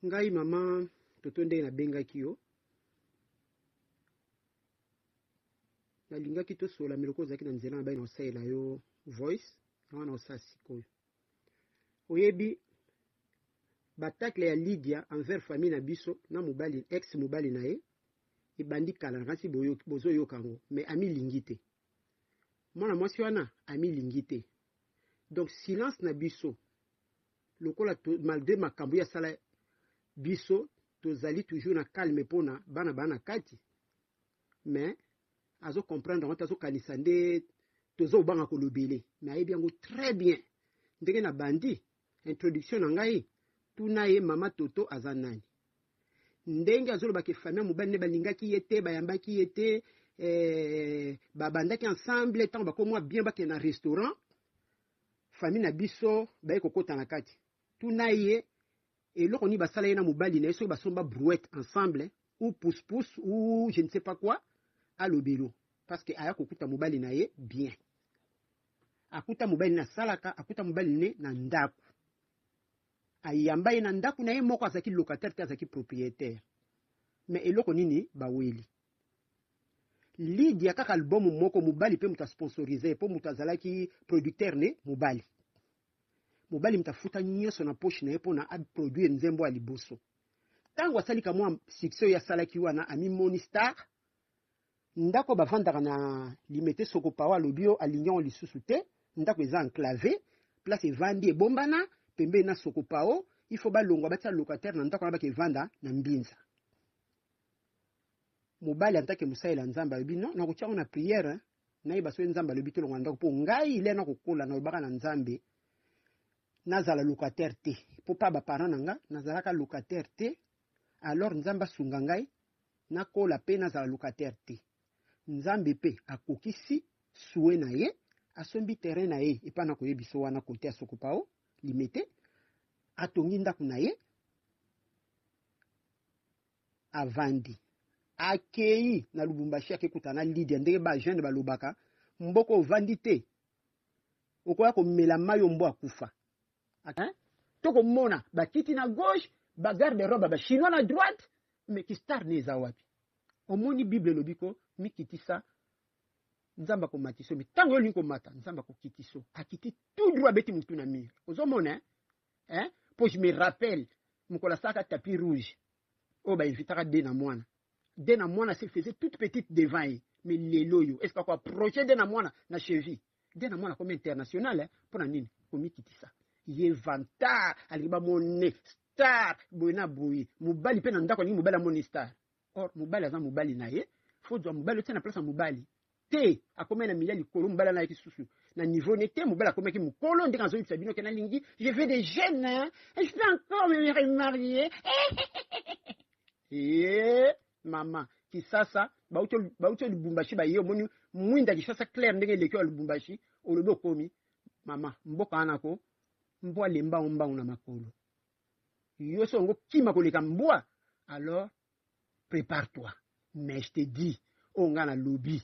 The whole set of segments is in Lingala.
ngai mama toto ndenge nabengaki yo nalingaki tosola miloko ozalaki na nzela na bai na osalela yo voice yango na osala sikoyo oyebi batakle ya Lydia envers famille na biso na mobali ex mobali na ye ebandi kala na kasi bozoyoka yango mais amilingi te mwana mwasi wana amilingi te donc silence na biso lokola malgré makambo ya sala biso tozali toujours na calme mpona bana kati mais azo comprendre ngo tazo kanisa nde tozo banga kolobele mais ayebi yango très bien ndenge na bandi introduction na ngai tuna ye mama toto aza nani ndenge azoloba ke famille mobali ne balingaki ye te bayambaki ye te babandaki ensemble tant bakomwa bien bake na restaurant famille na biso baye kokota na kati tuna ye eloko ni basala ye na mobali na ye soki basomba brouette ensemble ou pousse-pousse ou je ne sais pas quoi alobelo parce que aya kokuta mobali na ye bien akuta mobali na salaka akuta mobali ne na ndako ayamba ye na ndako na ye moko azaki locataire te azaki propriétaire mais eloko nini baweli Lydia kaka album moko mobali pe muta sponsoriser po muta zalaki producteur ne mobali mtafuta nyonso na poche na ye pona a produire nzembo ya liboso tango asali ka mwa succès ya salaki wana ami Monistar ndako bavandaka na limete Sokopawa lobio alignon lisusu te ndako eza enclavé place evandi ebombana pembe na Sokopao il faut balongwa batia locataire na ndako na bake vanda na mbinza mobali antake musaila nzamba lobi non na kotia na prière na yeba so nzamba lobi to longa ndako po ngai ile na kokola na obaka na nzambe nazala locataire te po pa ba parents nanga nazalaka locataire te alors nzamba sunga ngai na kola pe nazala locataire te nzambe pe akokisi suwe na ye asombi terrain na ye epa na koyebiso wana kote ya Sokopao limete atongi ndako na ye avandi akei na Lubumbashi akekuta na Lydia ndenge ba jeune balobaka mboko ovandi te okoya komela mayo mbo akufa toko mona bakiti na gauche ba garde robe ba chinois na droite mais ki star ne za wapi omoni bible lobiko mikitisa nzamba ko matiso mi tango linko mata nzamba ko kitiso akiti tout droit beti mutu na mire ozomona pour je me rappelle mukola saka tapis rouge o ba invitaka de na mwana se faisait toute petite devant ye mais lelo yo est-ce quoi projet de na mwana na cheville de na mwana comme international pour na nini komikitisa ye vanta aliba mone star boina boyi mobali pe na ndako ni mobali mone star or mobali aza mobali na ye faut dire mobali tena place mobali te akomena miliali kolo mobali na yeki susu na niveau ne te mobali akomeki mukolo ndenge azo yipsa bino ke na lingi je veux des jeunes hein? Je peux encore me remarier mama kisasa bauto Lubumbashi ba yo moni mwinda kisasa clair ndenge lekyo Lubumbashi olobo komi mama mboka anako mbwa lemba omba na makolo yo songo kima koleka mbwa alors prépare-toi mais je te dis onga na lobby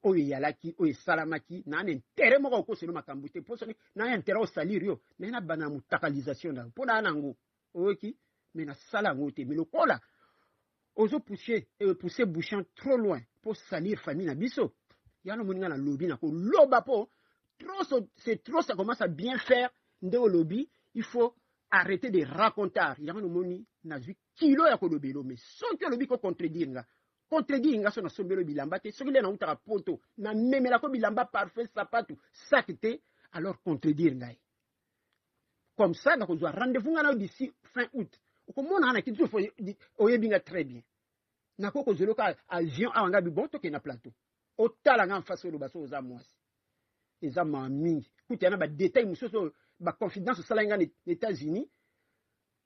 oyo yalaki oyo salamaki na un intérêt moko ko selo makambo te poso na un intérêt au salir yo na bana mutakalisation na pona nango oki mais na sala ngote mais lokola ozo pousser bouchon trop loin pour salir famille na biso yana moninga na lobby na ko loba po trop c'est trop ça commence à bien faire nde au lobby il faut arrêter de raconter yana moni na zwi kilo ya ko lobelo mais soki lobby ko contredire nga so na sombelo bilamba te soki le na utaka poto na memela ko bilamba parfait sapatu sakite alors contredire ngai comme ça na ko zwa rendez-vous nga na d'ici fin août okomona na kitu fo oyebinga très bien na ko zoloka avion awanga bon to ke na plateau otala nga face lo baso za mwasi eza mingi kuti na ba détail musoso ba confidence sala nga les États-Unis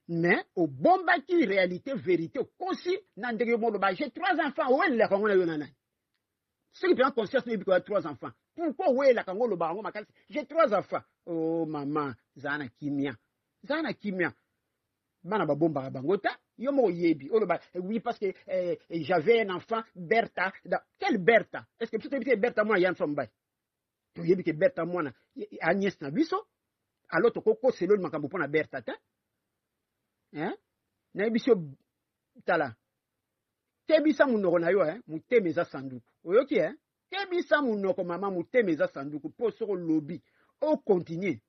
mais au bomba qui réalité vérité aussi na ndenge mo ba j'ai 3 enfants ouais la kongo na yo nana ce qui prend conscience ne biko 3 enfants pourquoi ouais la kongo lo ba ngo makasi j'ai 3 enfants oh maman zana kimia bana ba bomba bangota yo mo yebi o lo ba oui parce que j'avais un enfant Bertha quelle Bertha est-ce que peut-être Bertha moi yan sombay to yebi ke Bertha moi na Agnès na biso alors to koko selo makambo pona Bertha ta na biso tala tebisa munoko na yo muteme eza sanduku oyoki tebisa munoko mama muteme eza sanduku po soko lobi o continue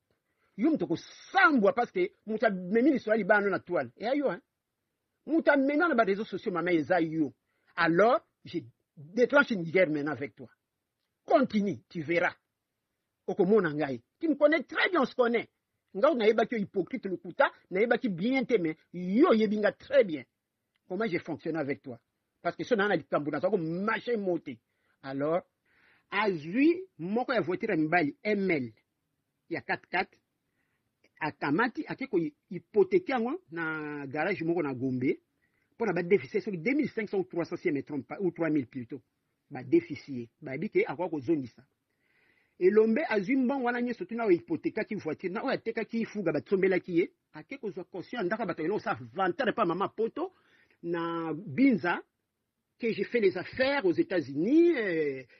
yo mutoko sambwa parce que muta memi liso libano na toile et ayo muta memi na ba réseaux sociaux mama eza yo alors j'ai déclenché une guerre maintenant avec toi continue tu verras okomona ngai tu me connais très bien on se connaît ngao na yeba ki hypocrite lokuta na yeba ki bien te mais yo yebinga très bien comment j'ai fonctionné avec toi parce que so na likambo na sako marché monté alors azui moko ya voiture mbali ML ya 4x4 akamati akeko hypothéquer yango na garage moko na Gombe pour na ba déficit sur 2500 ou 300 si je me trompe pas ou 3000 plutôt ba déficit ba bike akwa ko zonisa elombe azwi mbongo wana nyeso tuna o hypothéquer ki voiture na o ateka ki fuga ba tsombela ki ye akeko zo conscient ndaka bato elo sa vanter pas mama poto na Binza que j'ai fait les affaires aux États-Unis,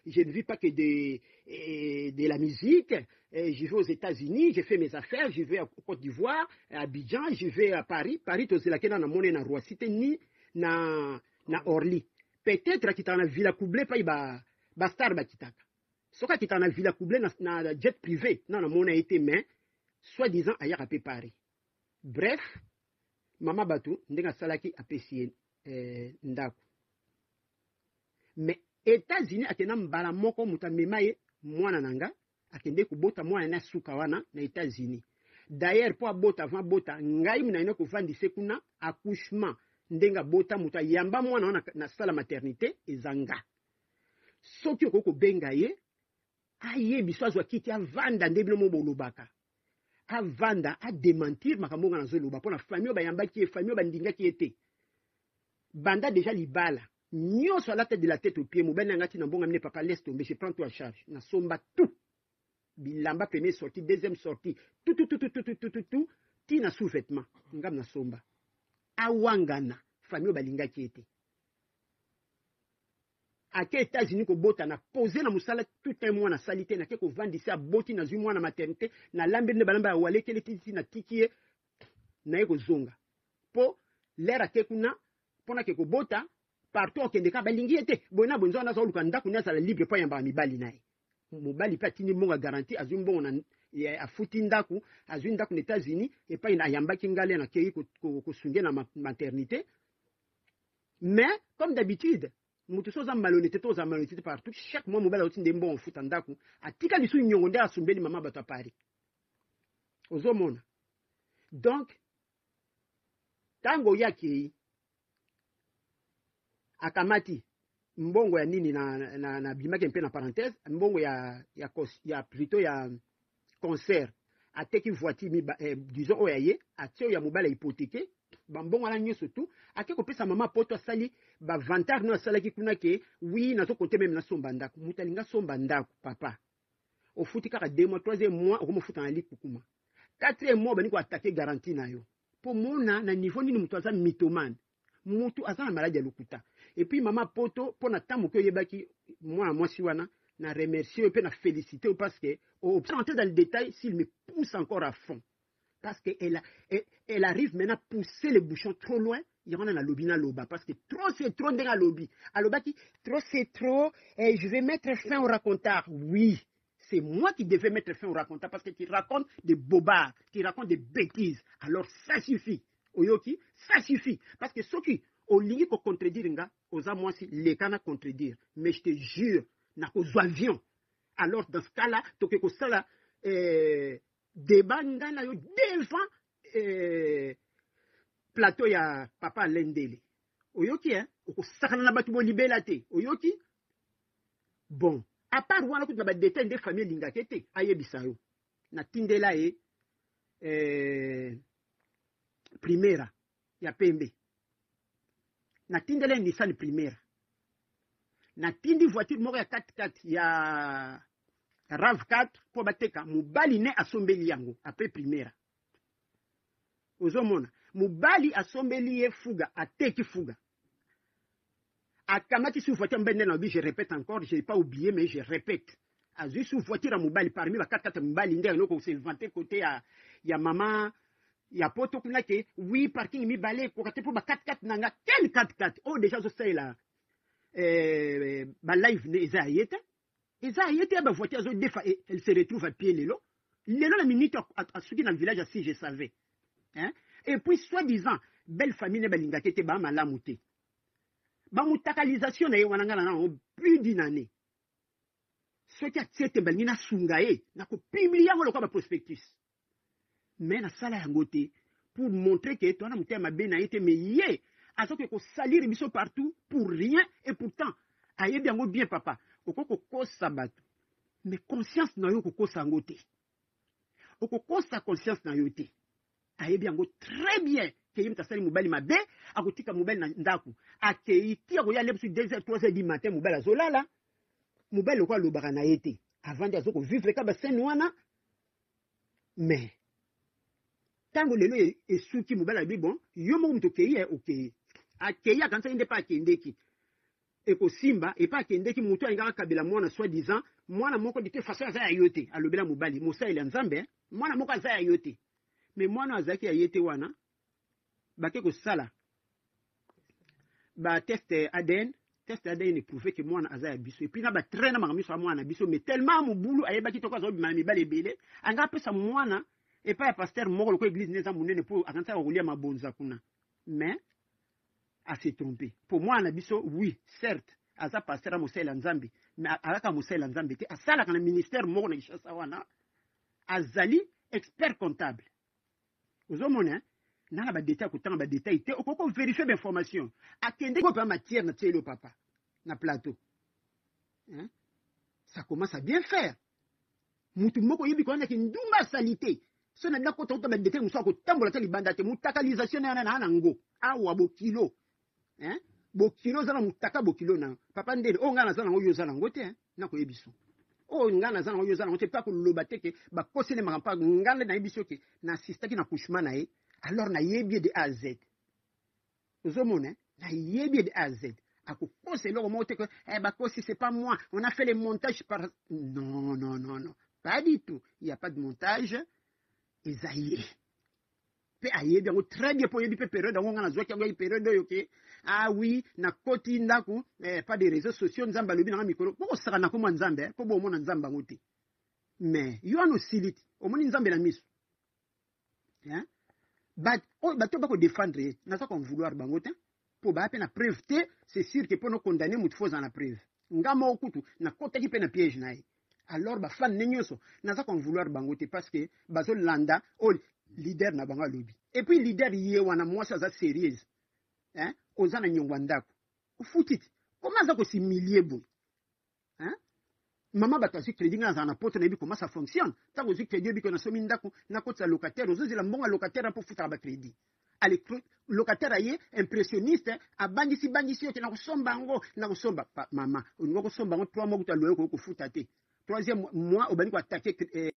je ne vis pas que de la musique, je vais aux États-Unis, j'ai fait mes affaires, je vais à Côte d'Ivoire, à Abidjan, je vais à Paris, tu sais là na monnaie na Roissy ni na Orly. Peut-être qu'il t'en a villa coublé pas ba star ba kitaka. Soka qu'il t'en a villa coublé na jet privé, na monnaie été mais soi-disant ailleurs à Paris. Bref, mama batu ndenga salaki apesi ndako. Mais États-Unis akena mbala moko mutamema ye mwana nanga akende kubota mwana na suka wana na États-Unis. D'ailleurs pour bota avant bota ngai mina ina kovandise kuna accouchement ndenga bota muta yamba mwana wana na sala maternité ezanga. Soki okoko benga ye aye biswazwa kiti avanda ndebilo mobolobaka. Avanda a démentir makambo na zoloba pona famille ba yamba ki famille ba ndinga ki ete. Banda déjà libala. Nyo sur la tête de la tête au pied, mobile ngati na bonga mne papa laisse tomber, je prends tout en charge. Na somba tout. Bilamba première sortie, deuxième sortie, tout, ti na sous-vêtement. Ngam na somba. Awangana, famille balinga ki ete. Ake États-Unis ko bota na poser na musala tout un mois na salité na ke ko vandisa boti na zumwa na maternité na lambe ne balamba wale kele titi na tikie na eko zonga. Po l'era ke kuna pona ke ko bota partout okende ka balingi ete bona bonzo na so luka ndako na sala libre po yamba mibali nae mobali pa tini monga garantie azwi mbongo na afuti ndako azwi ndako na États-Unis et pa ina yamba kingale na kei ko sunge na maternité mais comme d'habitude mutu soza malhonnêteté toza malhonnêteté partout chaque mois mobali otinde mbongo futa ndako atika lisu nyongo nde asumbeli mama bato Paris ozomona donc tango yake akamati mbongo ya nini na bimake mpe na parenthèse mbongo ya plutôt ya concert ateki voiture disons oyaye atio ya mobile hypothéqué bambongo ala nyoso tout ake kopesa mama poto asali ba vantage no asalaki kuna ke oui nazo compter même na somba ndako mutalinga somba ndako papa ofuti kaka 2 mois 3e mois okomofuta na likukuma 4e mois bani ko attaquer garantie na yo po mona na niveau nini mutu aza mythomane mutu aza na maladie ya lokuta. Et puis maman poto pour na tamu que yebaki moi si wana na remercier et puis na féliciter parce que au rentrer dans le détail s'il me pousse encore à fond parce que elle arrive maintenant à pousser les bouchons trop loin il y en a na lobby na loba parce que trop c'est trop ndenge lobby alobaki trop c'est trop et je vais mettre fin au raconteur. Oui, c'est moi qui devais mettre fin au raconteur parce que tu racontes des bobards, tu racontes des bêtises. Alors ça suffit. Oyoki, ça suffit parce que ceux qui au lieu de contredire nga oza moi si les kana contredire mais je te jure na ko avion alors dans ce cas là to ke ko sala débat nga na yo devant plateau ya papa Lendele oyoki ko sakana na batu bo libela te oyoki bon à part wana ko na ba détail de famille linga kete ayebisa yo na tindela primera ya pembe na tindele Nissan Primera na tindi voiture moko ya 4x4 ya RAV4 po bateka mobali ne asombeli yango après Primera ozomona mobali asombeli ye fuga ateki fuga akamati sous voiture mbende na bi je répète encore j'ai pas oublié mais je répète azui sous voiture ya mobali parmi ba 4x4 mobali ndenge noko se vanter côté ya maman ya poto kuna ke oui parking mi balé ko kate po ba 4x4 nanga quel 4x4 oh déjà zo c'est là ba live ne eza yeta ba voiture zo defa elle se retrouve à pied lelo la minute à suki dans le village si je savais hein et puis soi-disant belle famille ne balinga te ba malamu te ba mutakalisation na ye wanangana na plus d'une année ce qui a été balingi na sungaye na ko publier ngo lokwa ba prospectus mais na sala yango te pour montrer que toi na mutema be na été mais yé à ce que ko salir biso partout pour rien et pourtant ayebi yango bien papa okoko kosa bato mais conscience na yo kokosa yango te okokosa conscience na yo te ayebi yango très bien ke yim tasali mobali mabe akotika mobali na ndaku akeiti akoya lebu 2h 3h du matin mobali azolala mobali ko alobaka na yete avant de azoko vivre ka ba sen wana mais tango lelo esuki mobali abi bon yo mo mto keye okay akeya kanza inde pa kendeki eko simba et pas kendeki mutu angaka kabila mwana soi-disant mwana moko de toute façon aza yote alobela mobali musa ile nzambe mwana moko aza yote mais mwana azaki ayete wana bake ko sala ba test ADN prouvé que mwana aza biso et puis na ba traîner makamiso mwana biso mais tellement mubulu ayebaki toko azo bima mibale belé anga pesa mwana et pas pasteur moko ko église neza munene pour akanza kolia mabonza kuna mais a se tromper pour moi na biso oui certes aza pasteur mosela nzambi mais alaka mosela nzambi te asala kana ministère moko na Kinshasa wana azali expert comptable ozomona na ba détail kutanga ba détail te okoko vérifier ba information akende ko pa matière na tielo papa na plateau hein ça commence à bien faire mutu moko yebi ko na kindumba salité so na ndako to ba détail muso ko tambola ta libanda te mutakalisation na ngo awa bo kilo hein bokilo zana mutaka bokilo na papa ndele o ngana zana ngoyo zana ngote na ko yebiso o ngana zana ngoyo zana ngote pa ko loba teke ba kosele makampa ngana na yebiso ke na assistaki na couchement na ye alors na yebi de A à Z ozomona na yebi de A à Z ako kosele ko mote ko ba kosi c'est pas moi on a fait les montages par non pas du tout il y a pas de montage Esaïe pe ayebi yango très bien pour yebi pe période yango ngana zwaki yango période oyo ke ah oui na koti ndaku pas des réseaux sociaux nzamba lobi na mikolo poko saka na komwa nzambe po bo mona nzamba ngote mais yo ano siliti omoni nzambe na miso hein but o bato ba ko défendre na ça qu'on vouloir bango te po ba pe na preuve te c'est sûr que pour nous condamner mutu faut en la preuve ngama okutu na kota ki pe na piège na ye alors ba fan nenyoso na ça qu'on vouloir bango te parce que bazo landa o leader na banga lobi et puis leader yé wana mwasi aza sérieuse hein ozana nyongwa ndako ufutiti comment ça ko s'humilier boy hein mama batasi crédit ngana na poto na bi comment ça fonctionne tant que crédit bi ko na somi ndako na kota locataire ozozela mbonga locataire pour futa ba crédit ale locataire aye impressionniste abandisi yo na kusomba ngo na kusomba mama ngo kusomba ngo 3 mois kutaloyo ko futa te troisième mois obani ko attaquer